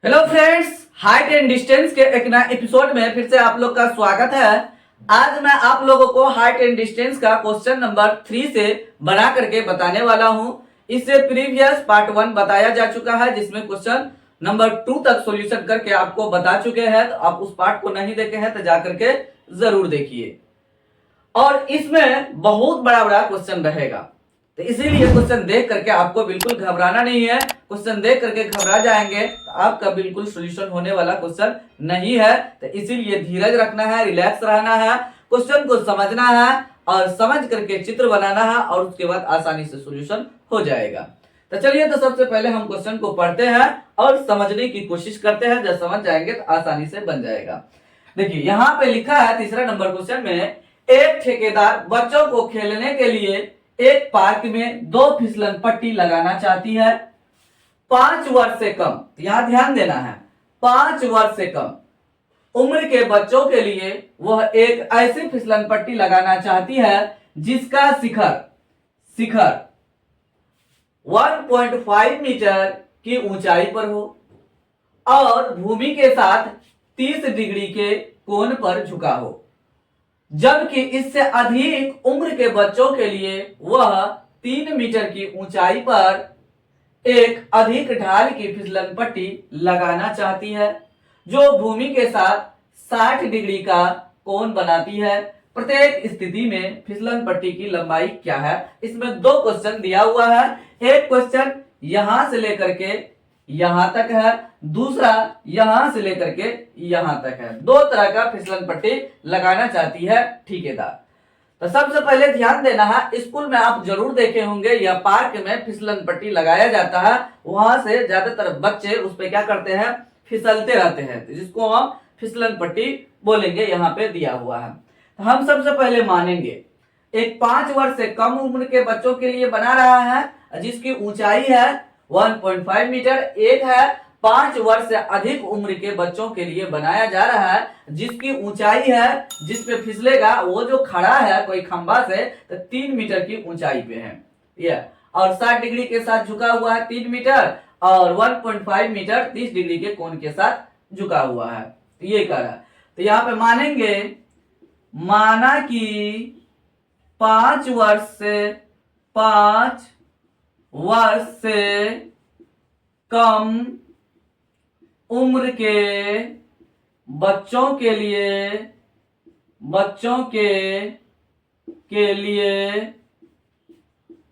Hello friends, height and distance के एक नए एपिसोड में फिर से आप लोग का स्वागत है। आज मैं आप लोगों को हाइट एंड डिस्टेंस का क्वेश्चन नंबर 3 से बना करके बताने वाला हूं। इससे प्रीवियस पार्ट 1 बताया जा चुका है, जिसमें क्वेश्चन नंबर 2 तक सॉल्यूशन करके आपको बता चुके हैं। तो आप उस पार्ट को नहीं देखे हैं तो जा करके जरूर देखिए। और इसमें बहुत बड़ा बड़ा क्वेश्चन रहेगा, तो इसीलिए क्वेश्चन देख करके आपको बिल्कुल घबराना नहीं है। क्वेश्चन देख करके घबरा जाएंगे तो आपका बिल्कुल सॉल्यूशन होने वाला क्वेश्चन नहीं है। तो इसीलिए धीरज रखना है, रिलैक्स रहना है, क्वेश्चन को समझना है और समझ करके चित्र बनाना है और उसके बाद आसानी से सॉल्यूशन हो जाएगा। तो चलिए, तो सबसे पहले हम क्वेश्चन को पढ़ते हैं और समझने की कोशिश करते हैं। जब समझ जाएंगे तो आसानी से बन जाएगा। देखिए, यहाँ पे लिखा है तीसरा नंबर क्वेश्चन में, एक ठेकेदार बच्चों को खेलने के लिए एक पार्क में 2 फिसलन पट्टी लगाना चाहती है। 5 वर्ष से कम, यहां ध्यान देना है, 5 वर्ष से कम उम्र के बच्चों के लिए वह एक ऐसी फिसलन पट्टी लगाना चाहती है जिसका शिखर 1.5 मीटर की ऊंचाई पर हो और भूमि के साथ 30 डिग्री के कोण पर झुका हो, जबकि इससे अधिक उम्र के बच्चों के लिए वह 3 मीटर की ऊंचाई पर एक अधिक ढाल की फिसलन पट्टी लगाना चाहती है, जो भूमि के साथ 60 डिग्री का कोण बनाती है। प्रत्येक स्थिति में फिसलन पट्टी की लंबाई क्या है? इसमें 2 क्वेश्चन दिया हुआ है। एक क्वेश्चन यहां से लेकर के यहां तक है, दूसरा यहां से लेकर के यहां तक है। 2 तरह का फिसलन पट्टी लगाना चाहती है ठेकेदार। तो सबसे पहले ध्यान देना है, स्कूल में आप जरूर देखे होंगे या पार्क में फिसलन पट्टी लगाया जाता है। वहां से ज्यादातर बच्चे उस पे क्या करते हैं, फिसलते रहते हैं, जिसको हम फिसलन पट्टी बोलेंगे। यहाँ पे दिया हुआ है। तो हम सबसे पहले मानेंगे एक 5 वर्ष से कम उम्र के बच्चों के लिए बना रहा है, जिसकी ऊंचाई है 1.5 मीटर। एक है 5 वर्ष से अधिक उम्र के बच्चों के लिए बनाया जा रहा है, जिसकी ऊंचाई है, जिसपे फिसलेगा वो जो खड़ा है कोई खंबा से, तो 3 मीटर की ऊंचाई पे है ये, और 60 डिग्री के साथ झुका हुआ है 3 मीटर, और 1.5 मीटर 30 डिग्री के कोण के साथ झुका हुआ है। तो ये कह रहा है। तो यहाँ पे मानेंगे, माना कि 5 वर्ष से कम उम्र के बच्चों के लिए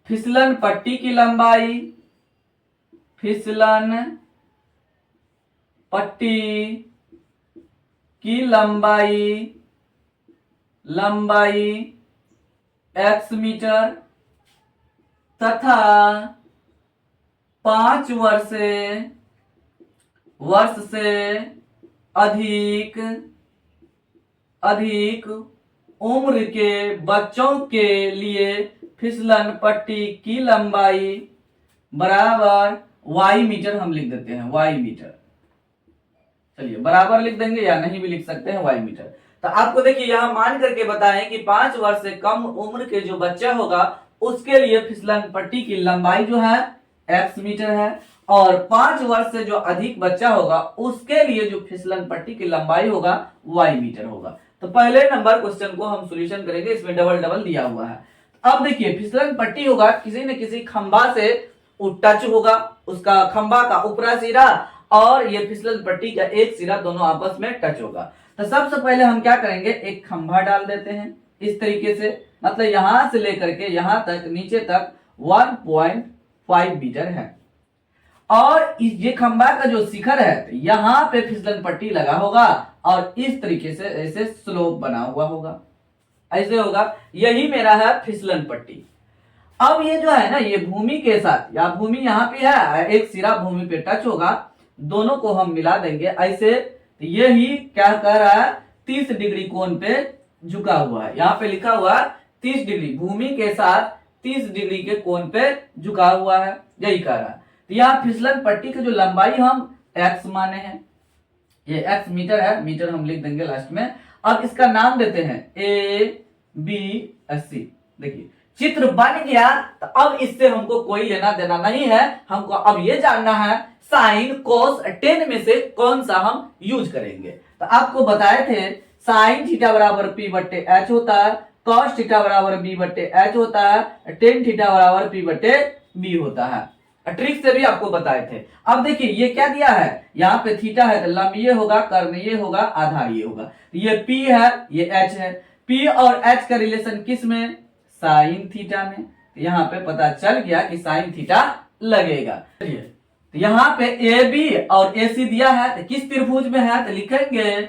फिसलन पट्टी की लंबाई x मीटर तथा 5 वर्ष से अधिक उम्र के बच्चों के लिए फिसलन पट्टी की लंबाई बराबर y मीटर हम लिख देते हैं, y मीटर। चलिए, बराबर लिख देंगे या नहीं भी लिख सकते हैं, y मीटर। तो आपको देखिए यहां मान करके बताएं कि 5 वर्ष से कम उम्र के जो बच्चा होगा उसके लिए फिसलन पट्टी की लंबाई जो है x मीटर है, और 5 वर्ष से जो अधिक बच्चा होगा उसके लिए जो फिसलन पट्टी की लंबाई होगा y मीटर होगा। तो पहले नंबर क्वेश्चन को हम सॉल्यूशन करेंगे, इसमें डबल डबल दिया हुआ है। अब देखिए, फिसलन पट्टी होगा किसी न किसी खंबा से टच होगा, उसका खंबा का ऊपरा सिरा और ये फिसलन पट्टी का एक सिरा दोनों आपस में टच होगा। तो सबसे पहले हम क्या करेंगे, एक खंभा डाल देते हैं इस तरीके से, मतलब यहां से लेकर के यहां तक नीचे तक 1.5 मीटर है, और ये खंबा का जो शिखर है यहाँ पे फिसलन पट्टी लगा होगा और इस तरीके से ऐसे स्लोप बना हुआ होगा, ऐसे होगा। यही मेरा है फिसलन पट्टी। अब ये जो है ना, ये भूमि के साथ, या भूमि यहाँ पे है, एक सिरा भूमि पे टच होगा, दोनों को हम मिला देंगे ऐसे। यही क्या कह रहा है, 30 डिग्री कोण पे झुका हुआ है। यहाँ पे लिखा हुआ 30 डिग्री, भूमि के साथ 30 डिग्री के कोण पे झुका हुआ है, यही कह रहा है। तो यहाँ फिसलन पट्टी की जो लंबाई हम x माने हैं, ये x मीटर है, मीटर हम लिख देंगे लास्ट में। अब इसका नाम देते हैं A B C। देखिए, चित्र बन गया। तो अब इससे हमको कोई लेना देना नहीं है, हमको अब ये जानना है साइन कोस टेन में से कौन सा हम यूज करेंगे। तो आपको बताए थे साइन थीटा बराबर पी बट्टे एच होता है, कॉस थीटा बराबर बी बट्टे एच होता है, टेन थीटा बराबर पी बट्टे बी होता है। ट्रिक से भी आपको बताए थे। अब देखिए ये क्या दिया है, यहाँ पे थीटा है तो लंब ये होगा, कर्ण ये होगा, आधार ये होगा। ये P है, ये H है। P और H का रिलेशन किस में, साइन थीटा में। तो यहाँ पे पता चल गया कि साइन थीटा लगेगा। चलिए तो यहाँ पे AB और AC दिया है, तो किस त्रिभुज में है, तो लिखेंगे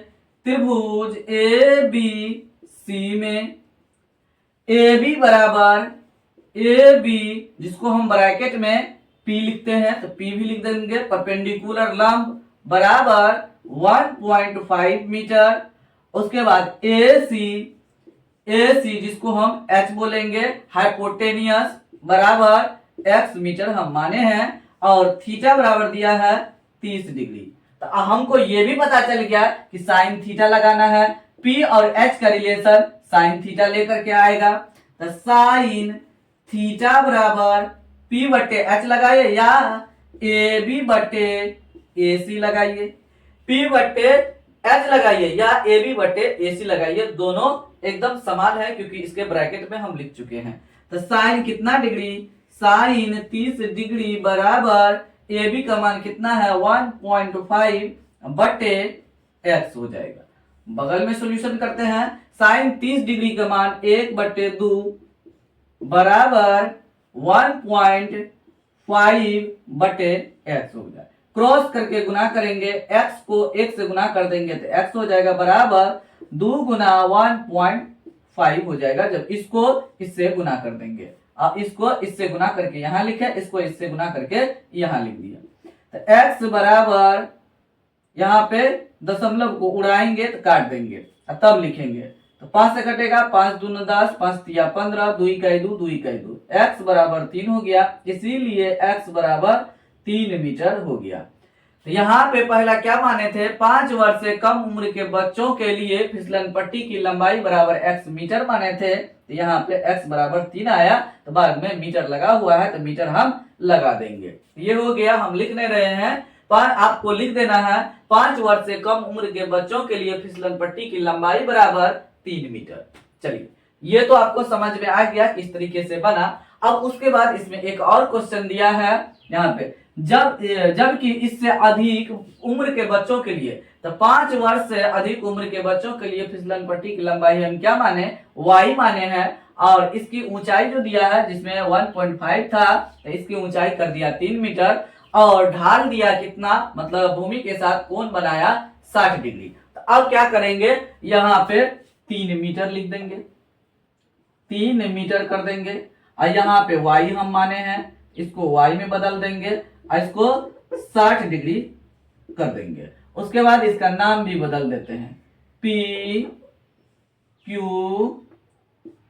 त्रिभुज ABC में AB बराबर AB, जिसको हम ब्रैकेट में P लिखते हैं तो P भी लिख देंगे, परपेंडिकुलर लंब बराबर 1.5 मीटर। उसके बाद AC जिसको हम H बोलेंगे, हाइपोटेनियस बराबर x मीटर हम माने हैं, और थीटा बराबर दिया है 30 डिग्री। तो हमको ये भी पता चल गया कि साइन थीटा लगाना है। P और H का रिलेशन साइन थीटा लेकर के आएगा, तो साइन थीटा बराबर P बट्टे H लगाइए या AB बट्टे AC लगाइए, P बट्टे H लगाइए या AB बट्टे AC लगाइए, दोनों एकदम समान है क्योंकि इसके ब्रैकेट में हम लिख चुके हैं। तो साइन कितना डिग्री, साइन 30 डिग्री बराबर AB का मान कितना है 1.5 बट्टे x हो जाएगा। बगल में सॉल्यूशन करते हैं, साइन 30 डिग्री का मान 1 बट्टे 2 बराबर 1.5 बटे x हो जाए। क्रॉस करके गुना करेंगे, x को 1 से गुना कर देंगे तो x हो जाएगा बराबर 2 गुना 1.5 हो जाएगा, जब इसको इससे गुना कर देंगे। अब इसको इससे गुना करके यहां लिखे, इसको इससे गुना करके यहां लिख दिया। तो x बराबर यहाँ पे दशमलव को उड़ाएंगे तो काट देंगे, तब लिखेंगे। तो 5 से कटेगा, 5 दूना 10, 5 तिया 15, 2 इकाई 2, 2 इकाई 2, x बराबर 3 हो गया, इसीलिए x बराबर 3 मीटर हो गया। तो यहाँ पे पहला क्या माने थे, 5 वर्ष से कम उम्र के बच्चों के लिए फिसलन पट्टी की लंबाई बराबर x मीटर माने थे। तो यहाँ पे x बराबर 3 आया, तो बाद में मीटर लगा हुआ है तो मीटर हम लगा देंगे। ये हो गया, हम लिखने रहे हैं पर आपको लिख देना है 5 वर्ष से कम उम्र के बच्चों के लिए फिसलन पट्टी की लंबाई बराबर 3 मीटर। चलिए ये तो आपको समझ में आ गया किस तरीके से बना। अब उसके बाद इसमें एक और क्वेश्चन दिया है यहाँ पे, जबकि इससे अधिक उम्र के बच्चों के लिए, तो 5 वर्ष से अधिक उम्र के बच्चों के लिए फिसलन पट्टी की लंबाई हम क्या माने, y माने हैं, और इसकी ऊंचाई जो दिया है जिसमें 1.5 था तो इसकी ऊंचाई कर दिया 3 मीटर, और ढाल दिया कितना, मतलब भूमि के साथ कोण बनाया 60 डिग्री। तो अब क्या करेंगे, यहाँ पे 3 मीटर लिख देंगे, 3 मीटर कर देंगे, और यहाँ पे y हम माने हैं, इसको y में बदल देंगे और इसको 60 डिग्री कर देंगे। उसके बाद इसका नाम भी बदल देते हैं, P Q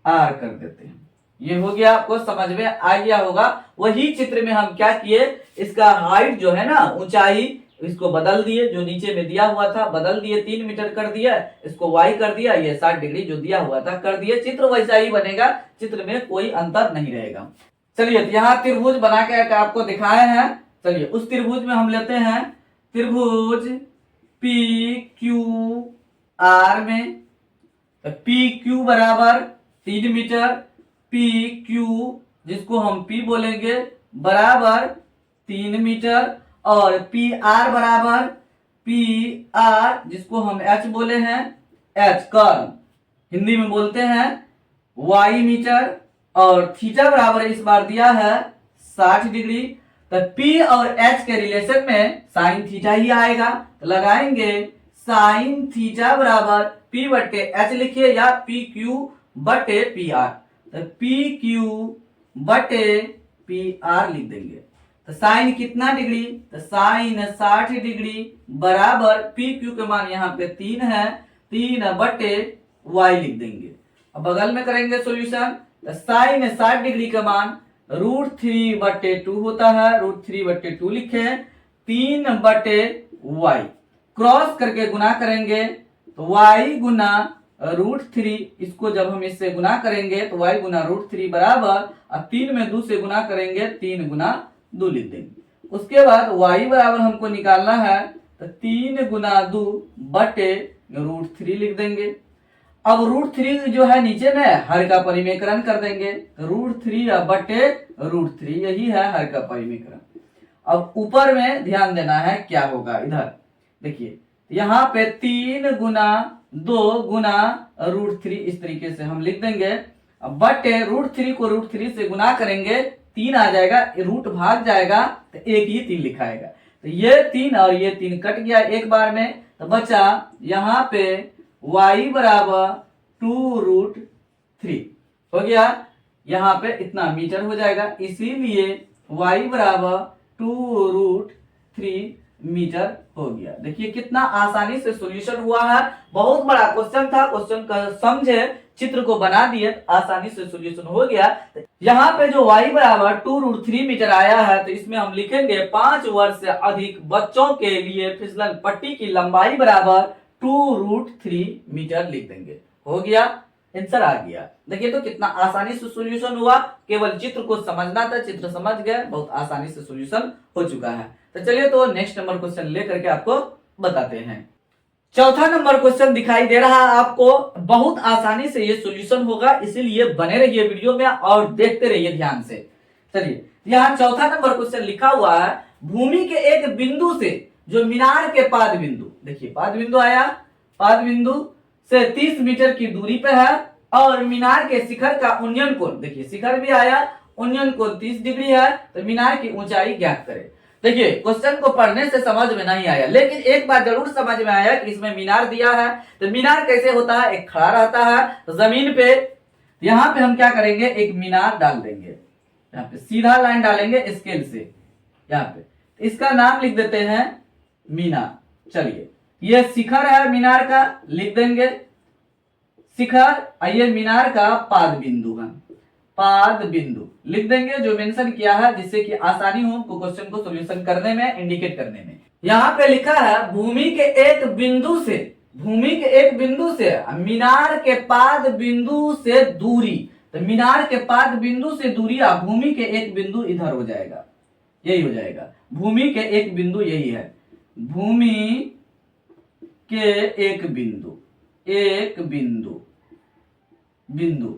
R कर देते हैं। ये हो गया, आपको समझ में आ गया होगा। वही चित्र में हम क्या किए, इसका हाइट जो है ना, ऊंचाई, इसको बदल दिए, जो नीचे में दिया हुआ था बदल दिए, 3 मीटर कर दिया, इसको y कर दिया, ये 60 डिग्री जो दिया हुआ था कर दिए। चित्र वैसा ही बनेगा, चित्र में कोई अंतर नहीं रहेगा। चलिए यहाँ त्रिभुज बना के आपको दिखाए हैं। चलिए उस त्रिभुज में हम लेते हैं त्रिभुज PQR में, तो PQ बराबर 3 मीटर, PQ जिसको हम P बोलेंगे बराबर 3 मीटर, और PR बराबर PR जिसको हम H बोले हैं, H कर्ण हिंदी में बोलते हैं, Y मीटर, और थीटा बराबर इस बार दिया है 60 डिग्री। तो P और H के रिलेशन में साइन थीटा ही आएगा, तो लगाएंगे साइन थीटा बराबर P बट्टे H लिखिए या PQ बटे PR, तो PQ बटे PR लिख देंगे। तो साइन कितना डिग्री, तो साइन 60 डिग्री बराबर PQ के मान यहाँ पे 3 है, 3 बटे Y लिख देंगे। अब बगल में करेंगे सॉल्यूशन, तो साइन 60 डिग्री का मान √3 बटे 2 होता है, √3 बटे 2 लिखे, 3 बटे Y क्रॉस करके गुना करेंगे तो y गुना √3, इसको जब हम इससे गुना करेंगे तो y गुना √3 बराबर, अब 3 में 2 से गुना करेंगे 3 गुना 2 लिख देंगे। उसके बाद y बराबर हमको निकालना है तो 3 गुना 2 बटे √3 लिख देंगे। अब √3 जो है नीचे में हर का परिमेकरण कर देंगे, √3 बटे √3 यही है हर का परिमेकरण। अब ऊपर में ध्यान देना है क्या होगा, इधर देखिए यहाँ पे 3 गुना 2 गुना √3 इस तरीके से हम लिख देंगे। अब बटे √3 को √3 से गुना करेंगे 3 आ जाएगा, रूट भाग जाएगा तो एक ही 3 लिखाएगा, तो ये 3 और ये 3 कट गया एक बार में, तो बचा यहाँ पे y बराबर 2√3 हो गया, यहाँ पे इतना मीटर हो जाएगा, इसीलिए y बराबर 2√3 मीटर हो गया। देखिए कितना आसानी से सॉल्यूशन हुआ है, बहुत बड़ा क्वेश्चन था, क्वेश्चन का समझे, चित्र को बना दिए, आसानी से सॉल्यूशन हो गया। यहाँ पे जो y बराबर 2√3 मीटर आया है तो इसमें हम लिखेंगे 5 वर्ष से अधिक बच्चों के लिए फिसलन पट्टी की लंबाई बराबर 2√3 मीटर लिख देंगे। हो गया, आंसर आ गया। देखिए तो कितना आसानी से सॉल्यूशन हुआ, केवल चित्र को समझना था, चित्र समझ गए, बहुत आसानी से सॉल्यूशन हो चुका है। तो चलिए तो नेक्स्ट नंबर क्वेश्चन लेकर के आपको बताते हैं। चौथा नंबर क्वेश्चन दिखाई दे रहा है आपको, बहुत आसानी से ये सॉल्यूशन होगा, इसीलिए बने रहिए वीडियो में और देखते रहिए ध्यान से। चलिए यहाँ चौथा नंबर क्वेश्चन लिखा हुआ है, भूमि के एक बिंदु से जो मीनार के पाद बिंदु, देखिए पाद बिंदु आया, पाद बिंदु से 30 मीटर की दूरी पे है और मीनार के शिखर का उन्नयन कोण, देखिए शिखर भी आया, उन्नयन कोण 30 डिग्री है, तो मीनार की ऊंचाई ज्ञात करें। देखिए क्वेश्चन को पढ़ने से समझ में नहीं आया, लेकिन एक बात जरूर समझ में आया कि इसमें मीनार दिया है, तो मीनार कैसे होता है, एक खड़ा रहता है तो जमीन पे, यहाँ पे हम क्या करेंगे, एक मीनार डाल देंगे, यहाँ पे सीधा लाइन डालेंगे स्केल से, यहाँ पे इसका नाम लिख देते हैं मीनार। चलिए ये शिखर है मीनार का, लिख देंगे शिखर, ये मीनार का पाद बिंदु है, पाद बिंदु लिख देंगे जो मेंशन किया है, जिससे कि आसानी हो हमको क्वेश्चन को सॉल्यूशन करने में, इंडिकेट करने में। यहाँ पे लिखा है भूमि के एक बिंदु से, भूमि के एक बिंदु से मीनार के पाद बिंदु से दूरी, तो मीनार के पाद बिंदु से दूरी, भूमि के एक बिंदु इधर हो जाएगा, यही हो जाएगा, भूमि के एक बिंदु यही है, भूमि के एक बिंदु, एक बिंदु, बिंदु।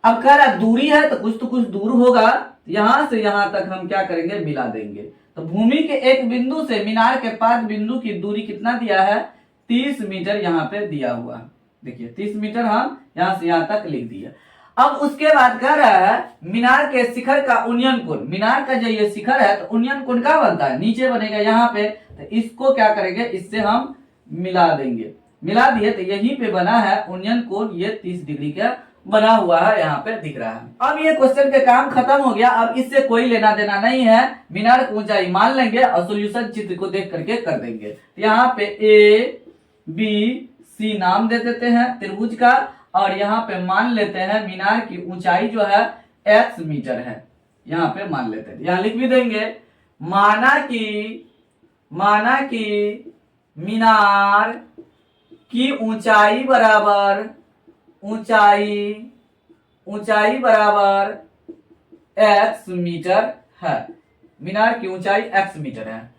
अब कह रहा दूरी है तो कुछ दूर होगा, यहां से यहां तक हम क्या करेंगे, मिला देंगे, तो भूमि के एक बिंदु से मीनार के पाद बिंदु की दूरी कितना दिया है, 30 मीटर यहाँ पे दिया हुआ है, देखिए 30 मीटर हम यहां से यहां तक लिख दिया। अब उसके बाद कह रहा है मीनार के शिखर का उन्नयन कोण, मीनार का जो ये शिखर है तो उन्नयन कोण का बनता है, नीचे बनेगा यहाँ पे, तो इसको क्या करेंगे, इससे हम मिला देंगे, मिला दिए तो यहीं पे बना है उन्नयन कोण, ये 30 डिग्री का बना हुआ है, यहाँ पे दिख रहा है। अब ये क्वेश्चन का काम खत्म हो गया, अब इससे कोई लेना देना नहीं है, मीनार की ऊंचाई मान लेंगे और सॉल्यूशन चित्र को देख करके कर देंगे। यहाँ पे ABC नाम दे देते हैं त्रिभुज का, और यहाँ पे मान लेते हैं मीनार की ऊंचाई जो है x मीटर है, यहाँ पे मान लेते हैं, यहाँ लिख भी देंगे, माना कि मीनार की ऊंचाई बराबर, ऊंचाई बराबर x मीटर है, मीनार की ऊंचाई x मीटर है।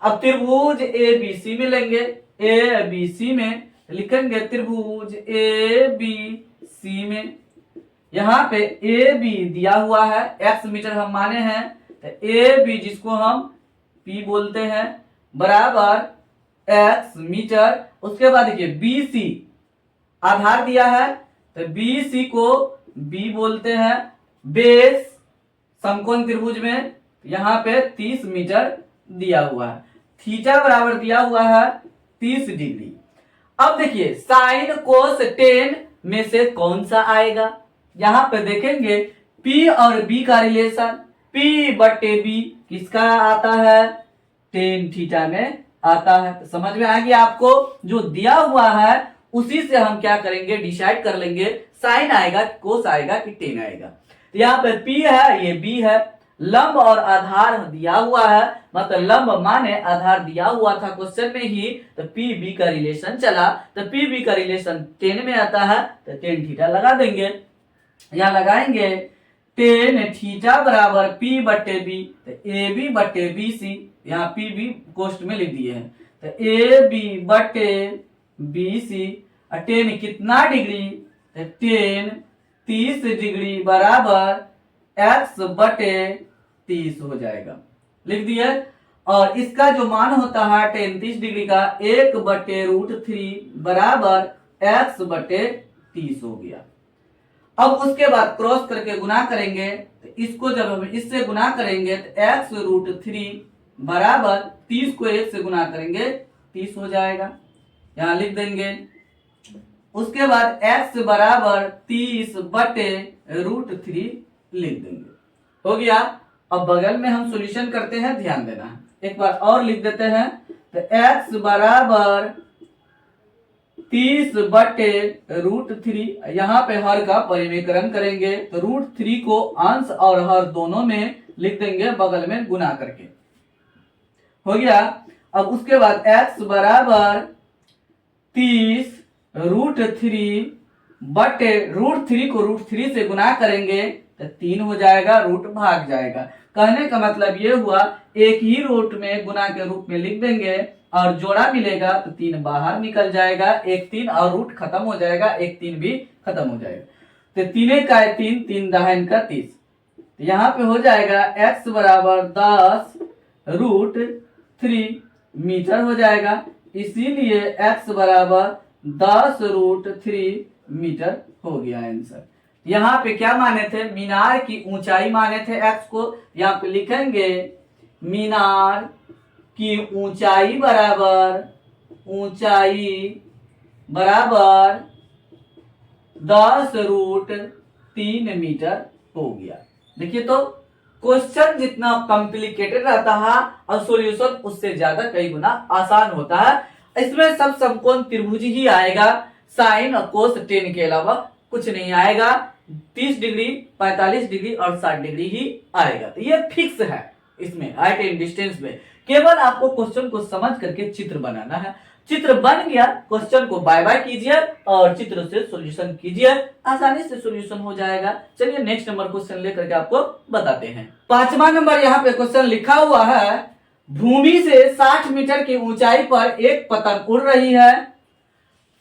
अब त्रिभुज ABC में लेंगे, ABC में लिखेंगे त्रिभुज ABC में, यहाँ पे AB दिया हुआ है, x मीटर हम माने हैं, तो AB जिसको हम P बोलते हैं बराबर x मीटर। उसके बाद देखिए BC आधार दिया है, तो BC को B बोलते हैं, बेस समकोण त्रिभुज में यहाँ पे 30 मीटर दिया हुआ है, थीटा बराबर दिया हुआ है 30 डिग्री। अब देखिए साइन कोस टेन में से कौन सा आएगा, यहाँ पे देखेंगे P और B का रिलेशन, P बटे B किसका आता है, टेन थीटा में आता है। तो समझ में आ गया आपको, जो दिया हुआ है उसी से हम क्या करेंगे, डिसाइड कर लेंगे साइन आएगा, कोस आएगा कि टेन आएगा। तो यहाँ पे P है, ये B है, लंब और आधार दिया हुआ है, मतलब लंब माने आधार दिया हुआ था क्वेश्चन में ही, तो पी बी का रिलेशन चला, तो पी बी का रिलेशन टेन में आता है, तो टेन थीटा लगा देंगे। यहां लगाएंगे टेन थीटा बराबर पी बटे बी, तो ए बी बटे बी सी, यहाँ पी बी कोष्ट में लिख दिए हैं, तो ए बी बटे बी सी। टेन कितना डिग्री, तो टेन 30 डिग्री बराबर एक्स बटे 30 हो जाएगा, लिख दिए। और इसका जो मान होता है टेन 30 डिग्री का 1/√3 बराबर एक्स बटे 30 हो गया। अब उसके बाद क्रॉस करके गुना करेंगे, तो इसको जब हम इससे गुना करेंगे तो x√3 बराबर 30 को 1 से गुना करेंगे 30 हो जाएगा, यहां लिख देंगे। उसके बाद x बराबर 30/√3 लिख देंगे, हो गया। अब बगल में हम सॉल्यूशन करते हैं, ध्यान देना है, एक बार और लिख देते हैं, तो x बराबर 30/√3, यहाँ पे हर का परिमेयकरण करेंगे, तो √3 को अंश और हर दोनों में लिख देंगे, बगल में गुना करके, हो गया। अब उसके बाद x बराबर 30√3 बटे √3 को √3 से गुना करेंगे तो 3 हो जाएगा, रूट भाग जाएगा। कहने का मतलब ये हुआ एक ही रूट में गुना के रूप में लिख देंगे और जोड़ा मिलेगा तो 3 बाहर निकल जाएगा, एक 3 और रूट खत्म हो जाएगा, एक 3 भी खत्म हो जाएगा, तो 3 का 3, 3 दहाइन का 30, तो यहाँ पे हो जाएगा x बराबर 10√3 मीटर हो जाएगा, इसीलिए x बराबर 10√3 मीटर हो गया आंसर। यहाँ पे क्या माने थे, मीनार की ऊंचाई माने थे x को, यहाँ पे लिखेंगे मीनार की ऊंचाई बराबर 10√3 मीटर हो गया। देखिए तो क्वेश्चन जितना कॉम्प्लिकेटेड रहता है और सॉल्यूशन उससे ज्यादा कई गुना आसान होता है। इसमें सब समकोण त्रिभुज ही आएगा, साइन और कोस टेन के अलावा कुछ नहीं आएगा। 30 डिग्री, 45 डिग्री और 60 डिग्री ही आएगा, तो ये फिक्स है इसमें हाइट एंड डिस्टेंस में। केवल आपको क्वेश्चन को समझ करके चित्र बनाना है, चित्र बन गया, क्वेश्चन को बाय बाय कीजिए और चित्र से सॉल्यूशन कीजिए, आसानी से सॉल्यूशन हो जाएगा। चलिए नेक्स्ट नंबर क्वेश्चन लेकर के आपको बताते हैं। 5वां नंबर यहाँ पे क्वेश्चन लिखा हुआ है, भूमि से 60 मीटर की ऊंचाई पर एक पतंग उड़ रही है।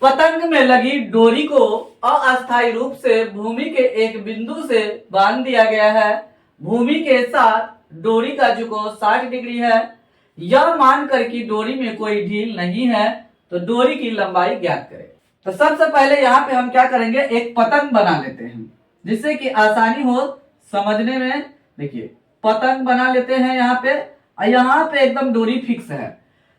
पतंग में लगी डोरी को अस्थायी रूप से भूमि के एक बिंदु से बांध दिया गया है। भूमि के साथ डोरी का झुकाव 60 डिग्री है। यह मानकर कि डोरी में कोई ढील नहीं है तो डोरी की लंबाई ज्ञात करें। तो सबसे पहले यहाँ पे हम क्या करेंगे, एक पतंग बना लेते हैं जिससे कि आसानी हो समझने में। देखिए पतंग बना लेते हैं यहाँ पे एकदम डोरी फिक्स है,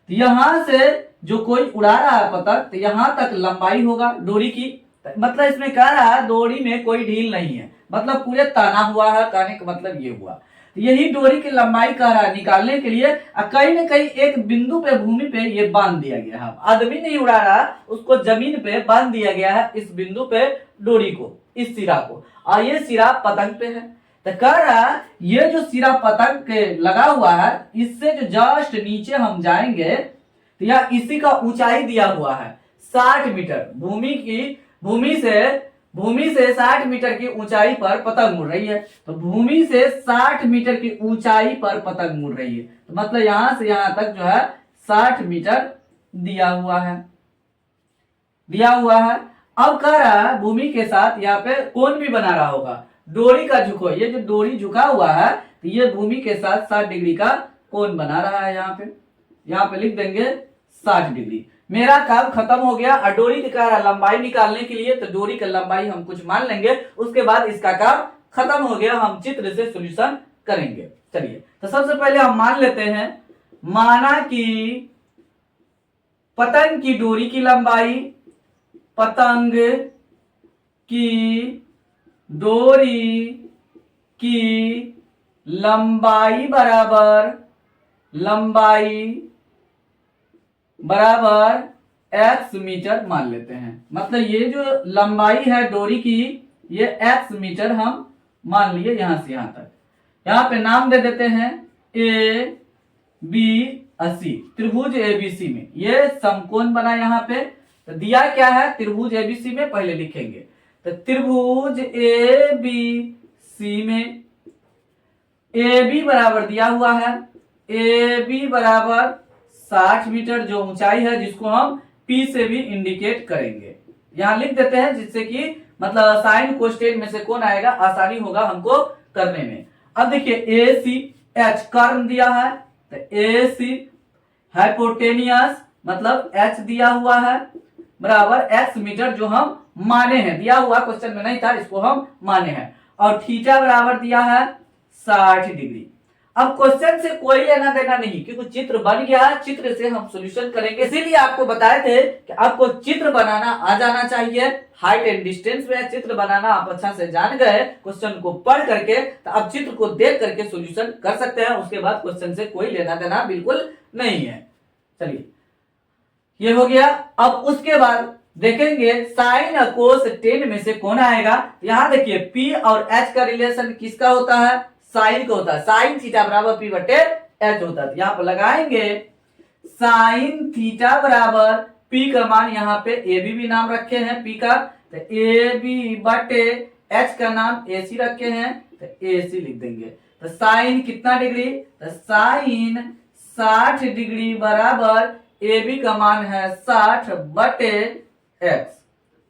तो यहाँ से जो कोई उड़ा रहा है पतंग, तो यहाँ तक लंबाई होगा डोरी की। मतलब इसमें कह रहा है डोरी में कोई ढील नहीं है, मतलब पूरे ताना हुआ है, कहने का मतलब ये हुआ। तो यही डोरी की लंबाई कह रहा है निकालने के लिए, कहीं न कहीं एक बिंदु पे भूमि पे ये बांध दिया गया है। आदमी नहीं उड़ा रहा, उसको जमीन पे बांध दिया गया है, इस बिंदु पे डोरी को, इस सिरा को, और ये सिरा पतंग पे है। तो कह रहा है ये जो सिरा पतंग के लगा हुआ है, इससे जो जस्ट नीचे हम जाएंगे तो यह इसी का ऊंचाई दिया हुआ है 60 मीटर। भूमि से 60 मीटर की ऊंचाई पर पतंग उड़ रही है। तो भूमि से 60 मीटर की ऊंचाई पर पतंग उड़ रही है, तो मतलब यहां से यहां तक जो है 60 मीटर दिया हुआ है। अब कह रहा है भूमि के साथ यहाँ पे कोण भी बना रहा होगा, डोरी का झुकाव, ये जो डोरी झुका हुआ है तो ये भूमि के साथ 60 डिग्री का कोण बना रहा है। यहाँ पे लिख देंगे 60 डिग्री। मेरा काम खत्म हो गया। और डोरी का लंबाई निकालने के लिए तो डोरी का लंबाई हम कुछ मान लेंगे, उसके बाद इसका काम खत्म हो गया, हम चित्र से सॉल्यूशन करेंगे। चलिए तो सबसे पहले हम मान लेते हैं, माना कि पतंग की डोरी की लंबाई, पतंग की डोरी की लंबाई बराबर x मीटर मान लेते हैं। मतलब ये जो लंबाई है डोरी की, ये x मीटर हम मान लिए यहां से यहां तक। यहाँ पे नाम दे देते हैं ए बी सी, त्रिभुज एबीसी में ये समकोण बना। यहाँ पे तो दिया क्या है त्रिभुज एबीसी में, पहले लिखेंगे तो त्रिभुज एबीसी में ए बी बराबर दिया हुआ है, ए बी बराबर 60 मीटर जो ऊंचाई है, जिसको हम पी से भी इंडिकेट करेंगे। यहां लिख देते हैं जिससे कि मतलब साइन कोसेक में से कौन आएगा, आसानी होगा हमको करने में। अब देखिए ए सी एच कर्व दिया है, तो ए सी हाइपोटेनियस मतलब एच दिया हुआ है बराबर x मीटर जो हम माने हैं, दिया हुआ क्वेश्चन में नहीं था, इसको हम माने हैं। और थीटा बराबर दिया है 60 डिग्री। अब क्वेश्चन से कोई लेना देना नहीं, क्योंकि चित्र बन गया है, चित्र से हम सॉल्यूशन करेंगे। इसीलिए आपको बताए थे कि आपको चित्र बनाना आ जाना चाहिए। हाइट एंड डिस्टेंस में चित्र बनाना आप अच्छा से जान गए क्वेश्चन को पढ़ करके, तो अब चित्र को देख करके सॉल्यूशन कर सकते हैं। उसके बाद क्वेश्चन से कोई लेना देना बिल्कुल नहीं है। चलिए ये हो गया। अब उसके बाद देखेंगे साइन और कोस टेन में से कौन आएगा। यहां देखिए P और H का रिलेशन किसका होता है, साइन का होता है। साइन थीटा बराबर P बटे H होता है। यहाँ पर लगाएंगे साइन थीटा बराबर P का मान, यहाँ पे ए बी भी नाम रखे हैं P का, तो ए बी बटे H का नाम AC रखे हैं, तो AC लिख देंगे। तो साइन कितना डिग्री, तो साइन 60 डिग्री बराबर ए बी का मान है 60 बटे x।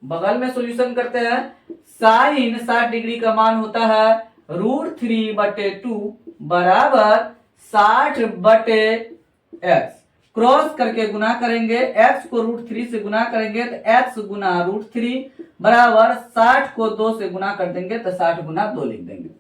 बगल में सॉल्यूशन करते हैं। साइन 60 डिग्री का मान होता है √3 बटे 2 बराबर 60 बटे x। क्रॉस करके गुना करेंगे, x को √3 से गुना करेंगे तो x गुना √3 बराबर 60 को 2 से गुना कर देंगे तो 60 गुना 2 लिख देंगे।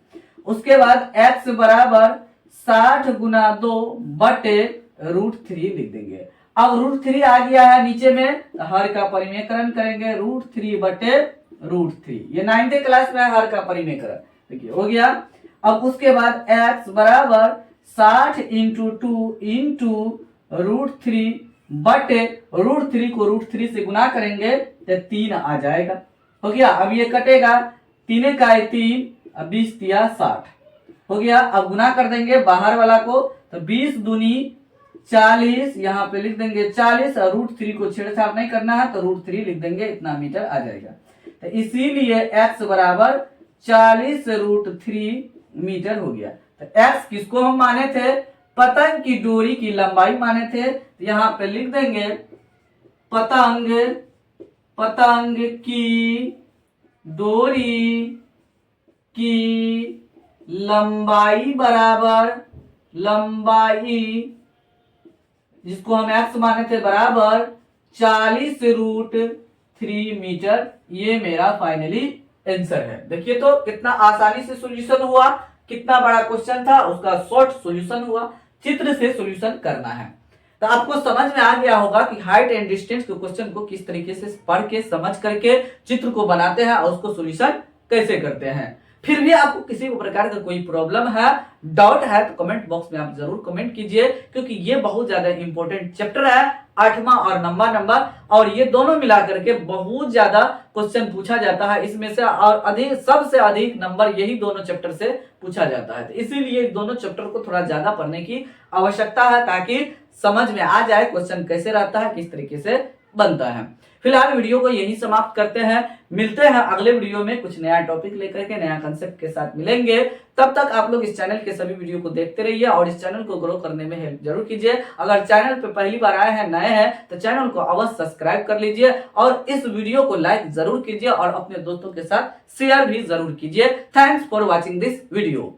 उसके बाद x बराबर 60 गुना 2 बटे √3 लिख देंगे। अब √3 आ गया है नीचे में, तो हर का परिमेयकरण करेंगे √3 बटे √3। ये 9th क्लास में हर का परिमेयकरण, देखिए हो गया। अब उसके बाद x बराबर 60 इंटू 2 इंटू √3 बटे √3 को √3 से गुना करेंगे तो 3 आ जाएगा। हो गया। अब ये कटेगा, 3 का 3, अब 20 दिया 60 हो गया। अब गुना कर देंगे बाहर वाला को, तो 20 दूनी 40, यहाँ पे लिख देंगे 40 और √3 को छेड़छाड़ नहीं करना है तो √3 लिख देंगे, इतना मीटर आ जाएगा। तो इसीलिए x बराबर 40 √3 मीटर हो गया। तो x किसको हम माने थे, पतंग की डोरी की लंबाई माने थे, तो यहाँ पे लिख देंगे पतंग की डोरी की लंबाई बराबर लंबाई, जिसको हम x माने थे, बराबर 40 √3 मीटर। ये मेरा फाइनली आंसर है। देखिए तो कितना आसानी से सॉल्यूशन हुआ, कितना बड़ा क्वेश्चन था उसका शॉर्ट सॉल्यूशन हुआ। चित्र से सॉल्यूशन करना है। तो आपको समझ में आ गया होगा कि हाइट एंड डिस्टेंस के क्वेश्चन को किस तरीके से पढ़ के समझ करके चित्र को बनाते हैं और उसको सॉल्यूशन कैसे करते हैं। फिर भी आपको किसी भी प्रकार का कोई प्रॉब्लम है, डाउट है, तो कमेंट बॉक्स में आप जरूर कमेंट कीजिए, क्योंकि ये बहुत ज्यादा इंपॉर्टेंट चैप्टर है, 8वां और 9वां नंबर, और ये दोनों मिला करके बहुत ज्यादा क्वेश्चन पूछा जाता है इसमें से, और अधिक सबसे अधिक नंबर यही दोनों चैप्टर से पूछा जाता है। तो इसीलिए दोनों चैप्टर को थोड़ा ज्यादा पढ़ने की आवश्यकता है, ताकि समझ में आ जाए क्वेश्चन कैसे रहता है, किस तरीके से बनता है। फिलहाल वीडियो को यही समाप्त करते हैं। मिलते हैं अगले वीडियो में कुछ नया टॉपिक लेकर के, नया कंसेप्ट के साथ मिलेंगे। तब तक आप लोग इस चैनल के सभी वीडियो को देखते रहिए और इस चैनल को ग्रो करने में हेल्प जरूर कीजिए। अगर चैनल पे पहली बार आए हैं, नए हैं, तो चैनल को अवश्य सब्सक्राइब कर लीजिए और इस वीडियो को लाइक जरूर कीजिए और अपने दोस्तों के साथ शेयर भी जरूर कीजिए। Thanks for watching this video.